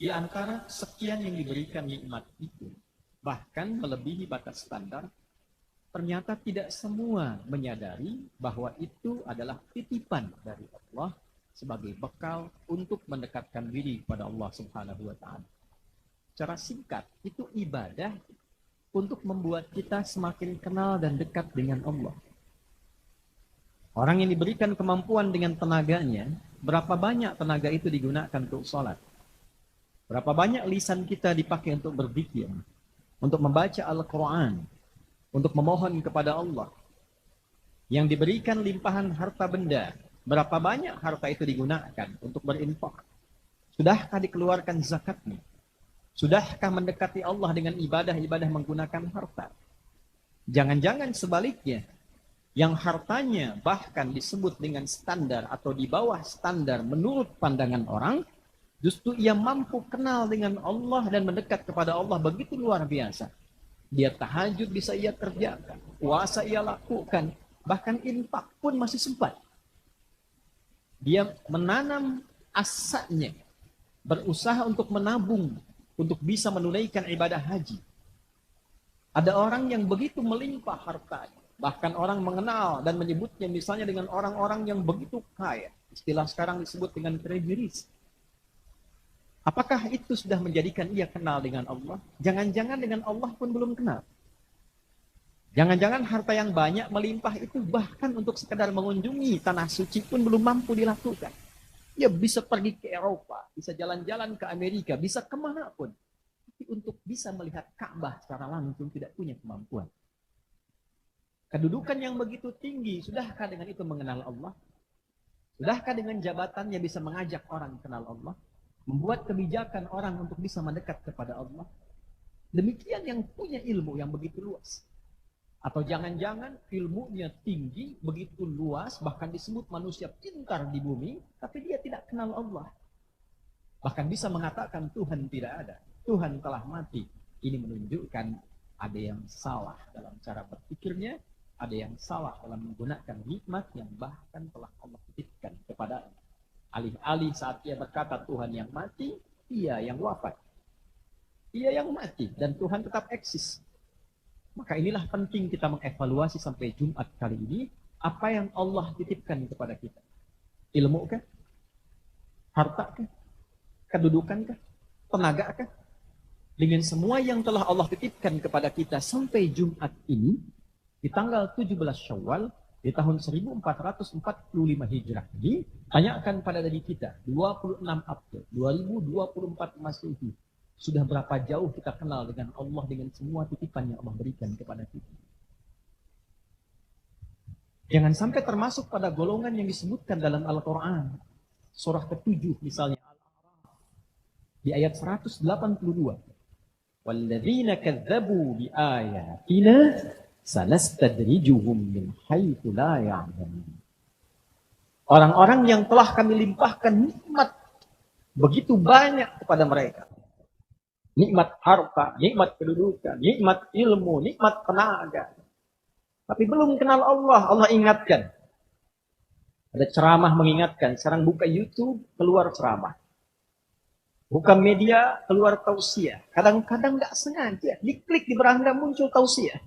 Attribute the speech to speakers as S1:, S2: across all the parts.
S1: Di antara sekian yang diberikan nikmat itu, bahkan melebihi batas standar, ternyata tidak semua menyadari bahwa itu adalah titipan dari Allah sebagai bekal untuk mendekatkan diri kepada Allah Subhanahu wa taala. Secara singkat, itu ibadah untuk membuat kita semakin kenal dan dekat dengan Allah. Orang yang diberikan kemampuan dengan tenaganya, berapa banyak tenaga itu digunakan untuk sholat? Berapa banyak lisan kita dipakai untuk berzikir, untuk membaca Al-Quran, untuk memohon kepada Allah. Yang diberikan limpahan harta benda, berapa banyak harta itu digunakan untuk berinfak? Sudahkah dikeluarkan zakatnya? Sudahkah mendekati Allah dengan ibadah-ibadah menggunakan harta? Jangan-jangan sebaliknya, yang hartanya bahkan disebut dengan standar atau di bawah standar menurut pandangan orang, justru ia mampu kenal dengan Allah dan mendekat kepada Allah begitu luar biasa. Dia tahajud bisa ia kerjakan, puasa ia lakukan, bahkan infak pun masih sempat. Dia menanam asanya, berusaha untuk menabung, untuk bisa menunaikan ibadah haji. Ada orang yang begitu melimpah hartanya, bahkan orang mengenal dan menyebutnya misalnya dengan orang-orang yang begitu kaya. Istilah sekarang disebut dengan treasuries. Apakah itu sudah menjadikan ia kenal dengan Allah? Jangan-jangan dengan Allah pun belum kenal. Jangan-jangan harta yang banyak melimpah itu bahkan untuk sekedar mengunjungi tanah suci pun belum mampu dilakukan. Ia bisa pergi ke Eropa, bisa jalan-jalan ke Amerika, bisa kemana pun. Tapi untuk bisa melihat Ka'bah secara langsung tidak punya kemampuan. Kedudukan yang begitu tinggi, sudahkah dengan itu mengenal Allah? Sudahkah dengan jabatannya bisa mengajak orang kenal Allah? Membuat kebijakan orang untuk bisa mendekat kepada Allah. Demikian yang punya ilmu yang begitu luas. Atau jangan-jangan ilmunya tinggi, begitu luas, bahkan disebut manusia pintar di bumi, tapi dia tidak kenal Allah. Bahkan bisa mengatakan Tuhan tidak ada, Tuhan telah mati. Ini menunjukkan ada yang salah dalam cara berpikirnya, ada yang salah dalam menggunakan nikmat yang bahkan telah Allah titipkan kepadanya. Alih-alih saat ia berkata Tuhan yang mati, ia yang wafat. Ia yang mati dan Tuhan tetap eksis. Maka inilah penting kita mengevaluasi sampai Jumat kali ini, apa yang Allah titipkan kepada kita. Ilmu kah? Harta kah? Kedudukan kah? Tenaga kah? Dengan semua yang telah Allah titipkan kepada kita sampai Jumat ini, di tanggal 17 Syawal, di tahun 1445 Hijrah ini, tanyakan pada diri kita, 26 April 2024 Masehi, sudah berapa jauh kita kenal dengan Allah dengan semua titipan yang Allah berikan kepada kita. Jangan sampai termasuk pada golongan yang disebutkan dalam Al-Quran. Surah ke-7 misalnya, di ayat 182. وَالَّذِينَ كَذَّبُوا بِآيَاتِنَا سَنَسْتَدْرِجُهُمْ مِنْ حَيْثُ لَا يَعْلَمُونَ. Orang-orang yang telah kami limpahkan nikmat begitu banyak kepada mereka. Nikmat harta, nikmat kedudukan, nikmat ilmu, nikmat tenaga. Tapi belum kenal Allah, Allah ingatkan. Ada ceramah mengingatkan, sekarang buka YouTube, keluar ceramah. Buka media, keluar tausiah. Kadang-kadang nggak sengaja, diklik di beranda muncul tausiah.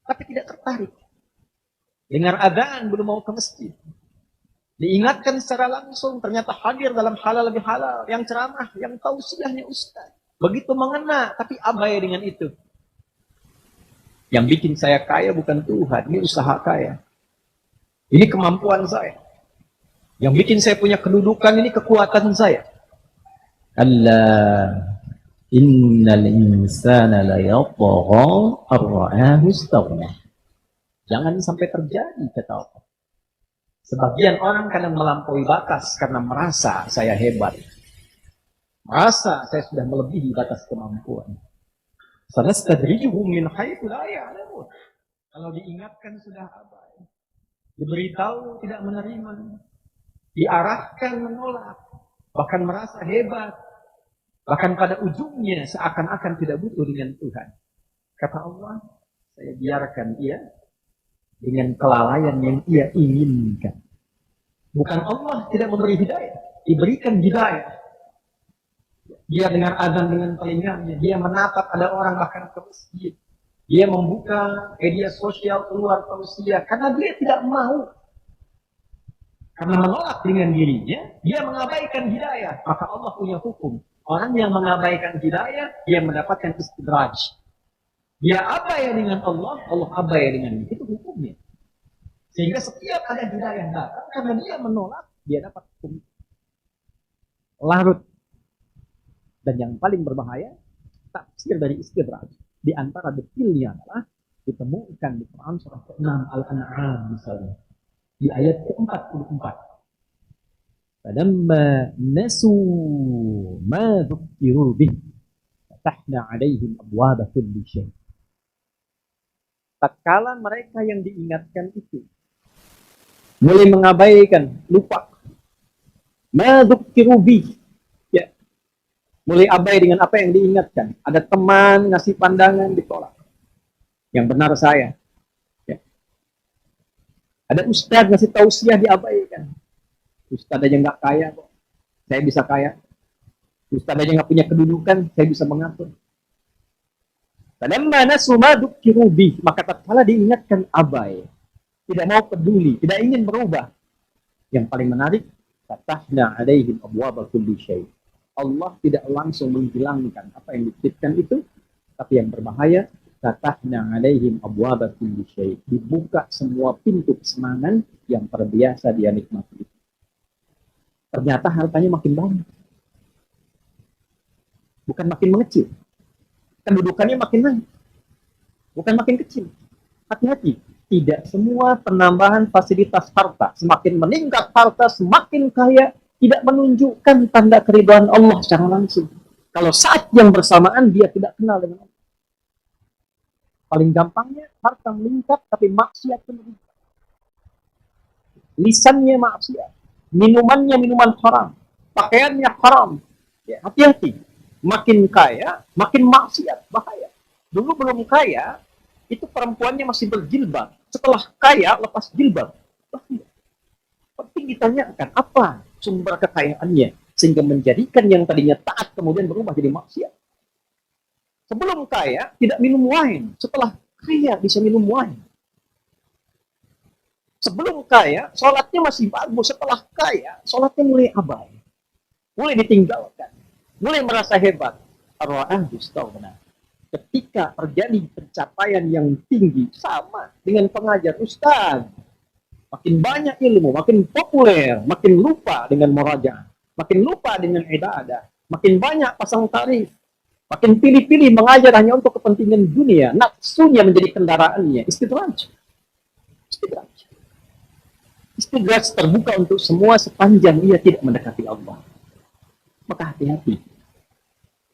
S1: Tapi tidak tertarik. Dengar adzan, belum mau ke masjid. Diingatkan secara langsung, ternyata hadir dalam halal lebih halal. Yang ceramah, yang tausiahnya ustaz. Begitu mengena, tapi abai dengan itu. Yang bikin saya kaya bukan Tuhan, ini usaha kaya. Ini kemampuan saya. Yang bikin saya punya kedudukan, ini kekuatan saya. Allah, innal insana la yatgha ar-ra'ahu istaghna. Jangan sampai terjadi, kata Allah. Sebagian orang kadang melampaui batas karena merasa saya hebat. Merasa saya sudah melebihi batas kemampuan. Sanastadrijuhum min haitsu la ya'lamun. Kalau diingatkan sudah abai. Diberitahu tidak menerima. Diarahkan menolak. Bahkan merasa hebat. Bahkan pada ujungnya seakan-akan tidak butuh dengan Tuhan. Kata Allah, saya biarkan ia dengan kelalaian yang ia inginkan. Bukan Allah tidak memberi hidayah, diberikan hidayah. Dia dengar azan dengan telinganya. Dia menatap ada orang bahkan ke masjid. Dia membuka media sosial keluar ke usia karena dia tidak mau. Karena menolak dengan dirinya, dia mengabaikan hidayah. Maka Allah punya hukum. Orang yang mengabaikan hidayah, dia mendapatkan istidraj. Dia abai dengan Allah, Allah abai dengan dia. Itu hukumnya. Sehingga setiap ada hidayah datang, karena dia menolak, dia dapat hukum. Larut. Dan yang paling berbahaya, tafsir dari istidraj. Di antara detailnya adalah ditemukan di Quran surah ke-6 Al-An'am misalnya. Di ayat ke-44. Falamma nasu ma dzukkiru bih fatahna 'alaihim abwaaba kulli syai'. Tatkala mereka yang diingatkan itu mulai mengabaikan, lupa ma dzukkiru bih, ya, mulai abai dengan apa yang diingatkan. Ada teman ngasih pandangan ditolak. Yang benar saya. Ya. Ada ustaz ngasih tausiah diabaikan. Ustaz aja nggak kaya kok, saya bisa kaya. Ustaz aja nggak punya kedudukan, saya bisa mengatur. Falamma nasu ma dzukkiru bih, maka tatkala diingatkan abai, tidak mau peduli, tidak ingin berubah. Yang paling menarik, fatahna 'alaihim abwaaba kulli syai'. Allah tidak langsung menghilangkan apa yang dititipkan itu, tapi yang berbahaya, fatahna 'alaihim abwaaba kulli syai'. Dibuka semua pintu kesenangan yang terbiasa dia nikmati. Ternyata hartanya makin banyak. Bukan makin mengecil. Kedudukannya makin naik. Bukan makin kecil. Hati-hati. Tidak semua penambahan fasilitas harta. Semakin meningkat harta, semakin kaya, tidak menunjukkan tanda keridhaan Allah secara langsung. Kalau saat yang bersamaan dia tidak kenal dengan Allah. Paling gampangnya, harta meningkat tapi maksiat meningkat. Lisannya maksiat. Minumannya minuman haram, pakaiannya haram. Ya, hati-hati. Makin kaya, makin maksiat, bahaya. Dulu belum kaya, itu perempuannya masih berjilbab. Setelah kaya, lepas jilbab. Bahaya. Penting ditanyakan, apa sumber kekayaannya? Sehingga menjadikan yang tadinya taat kemudian berubah jadi maksiat. Sebelum kaya, tidak minum wine. Setelah kaya, bisa minum wine. Sebelum kaya, sholatnya masih bagus. Setelah kaya, sholatnya mulai abai. Mulai ditinggalkan. Mulai merasa hebat. Ketika terjadi pencapaian yang tinggi, sama dengan pengajar ustaz. Makin banyak ilmu, makin populer, makin lupa dengan murajaah, makin lupa dengan ibadah, makin banyak pasang tarif, makin pilih-pilih mengajar hanya untuk kepentingan dunia, nafsunya menjadi kendaraannya. Istidraj. Istidraj. Istidraj terbuka untuk semua sepanjang ia tidak mendekati Allah. Maka hati-hati.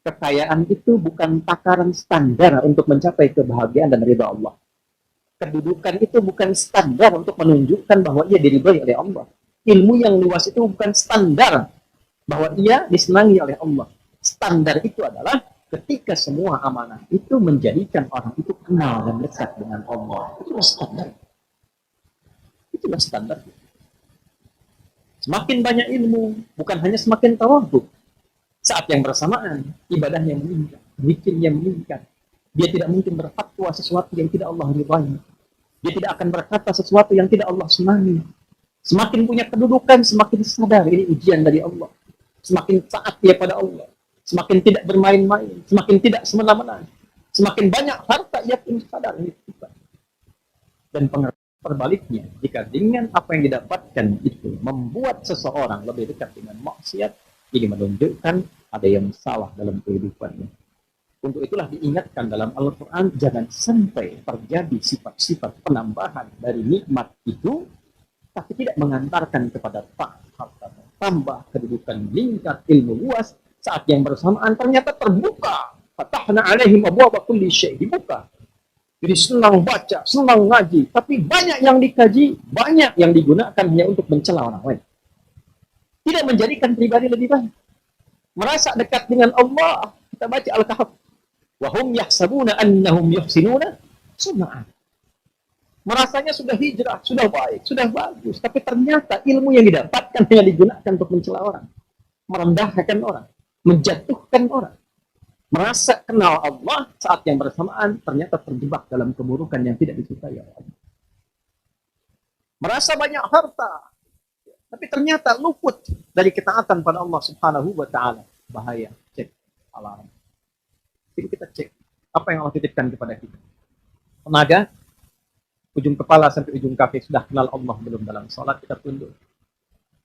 S1: Kekayaan itu bukan takaran standar untuk mencapai kebahagiaan dan ridha Allah. Kedudukan itu bukan standar untuk menunjukkan bahwa ia diridhai oleh Allah. Ilmu yang luas itu bukan standar bahwa ia disenangi oleh Allah. Standar itu adalah ketika semua amanah itu menjadikan orang itu kenal dan dekat dengan Allah. Itulah standar. Itulah standar. Semakin banyak ilmu, bukan hanya semakin tawadhu. Saat yang bersamaan, ibadahnya meningkat, zikirnya meningkat. Dia tidak mungkin berfatwa sesuatu yang tidak Allah ridhai. Dia tidak akan berkata sesuatu yang tidak Allah senangi. Semakin punya kedudukan, semakin sadar ini ujian dari Allah. Semakin taat dia pada Allah. Semakin tidak bermain-main, semakin tidak semena-mena. Semakin banyak harta, ia pun sadar ini. Dan terbaliknya, jika dengan apa yang didapatkan itu membuat seseorang lebih dekat dengan maksiat, ini menunjukkan ada yang salah dalam kehidupannya. Untuk itulah diingatkan dalam Al-Quran, jangan sampai terjadi sifat-sifat penambahan dari nikmat itu, tapi tidak mengantarkan kepada harta tambah, kedudukan meningkat, ilmu luas, saat yang bersamaan ternyata terbuka. Fatahna 'alaihim abwaaba kulli syai', dibuka. Jadi senang baca, senang ngaji, tapi banyak yang dikaji, banyak yang digunakan hanya untuk mencela orang lain. Tidak menjadikan pribadi lebih baik. Merasa dekat dengan Allah, kita baca Al-Kahf. Wa hum yahsabuna annahum yuhsinuna sun'a. Merasanya sudah hijrah, sudah baik, sudah bagus, tapi ternyata ilmu yang didapatkan hanya digunakan untuk mencela orang, merendahkan orang, menjatuhkan orang. Merasa kenal Allah, saat yang bersamaan ternyata terjebak dalam keburukan yang tidak disukai oleh Allah. Merasa banyak harta, tapi ternyata luput dari ketaatan pada Allah Subhanahu wa taala. Bahaya. Cek alarm. Jadi kita cek apa yang Allah titipkan kepada kita. Tenaga, ujung kepala sampai ujung kaki sudah kenal Allah belum dalam salat, kita tunduk.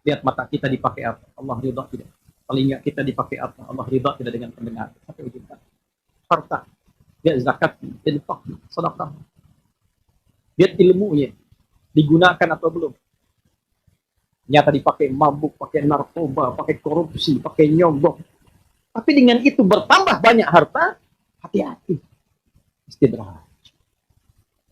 S1: Lihat mata kita dipakai apa, Allah ridha tidak. Telinga kita dipakai apa, Allah ridha tidak dengan pendengar. Sampai ujung kaki. Harta, lihat zakat, infak, sedekah. Lihat ilmunya, digunakan atau belum. Nyata dipakai mabuk, pakai narkoba, pakai korupsi, pakai nyogok. Tapi dengan itu bertambah banyak harta, hati-hati. Istidraj.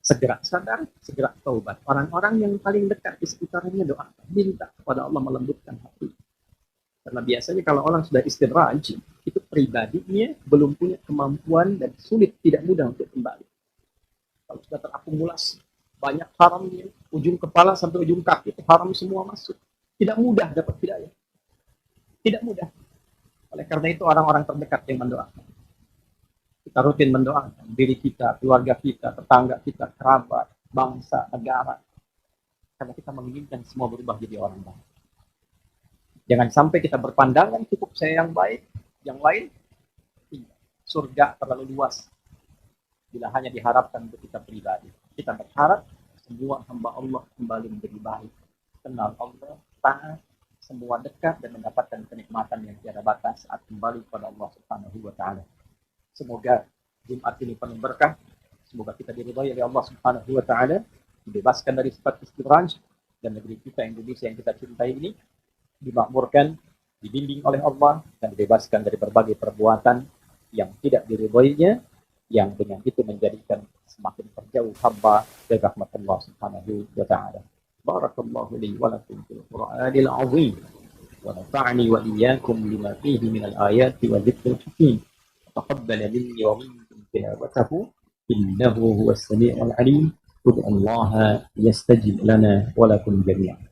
S1: Segera sadar, segera taubat. Orang-orang yang paling dekat di sekitarnya doa, minta kepada Allah melembutkan hati. Karena biasanya kalau orang sudah istidraj, itu pribadinya belum punya kemampuan dan sulit, tidak mudah untuk kembali. Kalau sudah terakumulasi, banyak haramnya, ujung kepala sampai ujung kaki, itu haram semua masuk. Tidak mudah dapat hidayah. Tidak mudah. Oleh karena itu orang-orang terdekat yang mendoakan. Kita rutin mendoakan diri kita, keluarga kita, tetangga kita, kerabat, bangsa, negara. Karena kita menginginkan semua berubah jadi orang baik. Jangan sampai kita berpandangan cukup saya yang baik, yang lain tidak. Surga terlalu luas bila hanya diharapkan untuk kita pribadi. Kita berharap semua hamba Allah kembali menjadi baik. Kenal Allah, taat, semua dekat dan mendapatkan kenikmatan yang tiada batas saat kembali kepada Allah Subhanahu wa taala. Semoga Jumat ini penuh berkah. Semoga kita diridhai oleh Allah Subhanahu wa taala, dibebaskan dari sifat istidraj, dan negeri kita Indonesia yang kita cintai ini dimakmurkan, dibimbing oleh Allah, dan dibebaskan dari berbagai perbuatan yang tidak diridhoinya, yang dengan itu menjadikan semakin terjauh hamba dari rahmat Allah Subhanahu wa taala. Barakallahu li wa lakum fil Qur'anil 'azim wa nafa'ani wa iyyakum lima fihi minal ayati wa dzikril hakim. Taqabbal minni wa minkum tilawatahu innahu huwas sami'ul 'alim. Ud'u Allah yastajib lana wa lakum jami'an.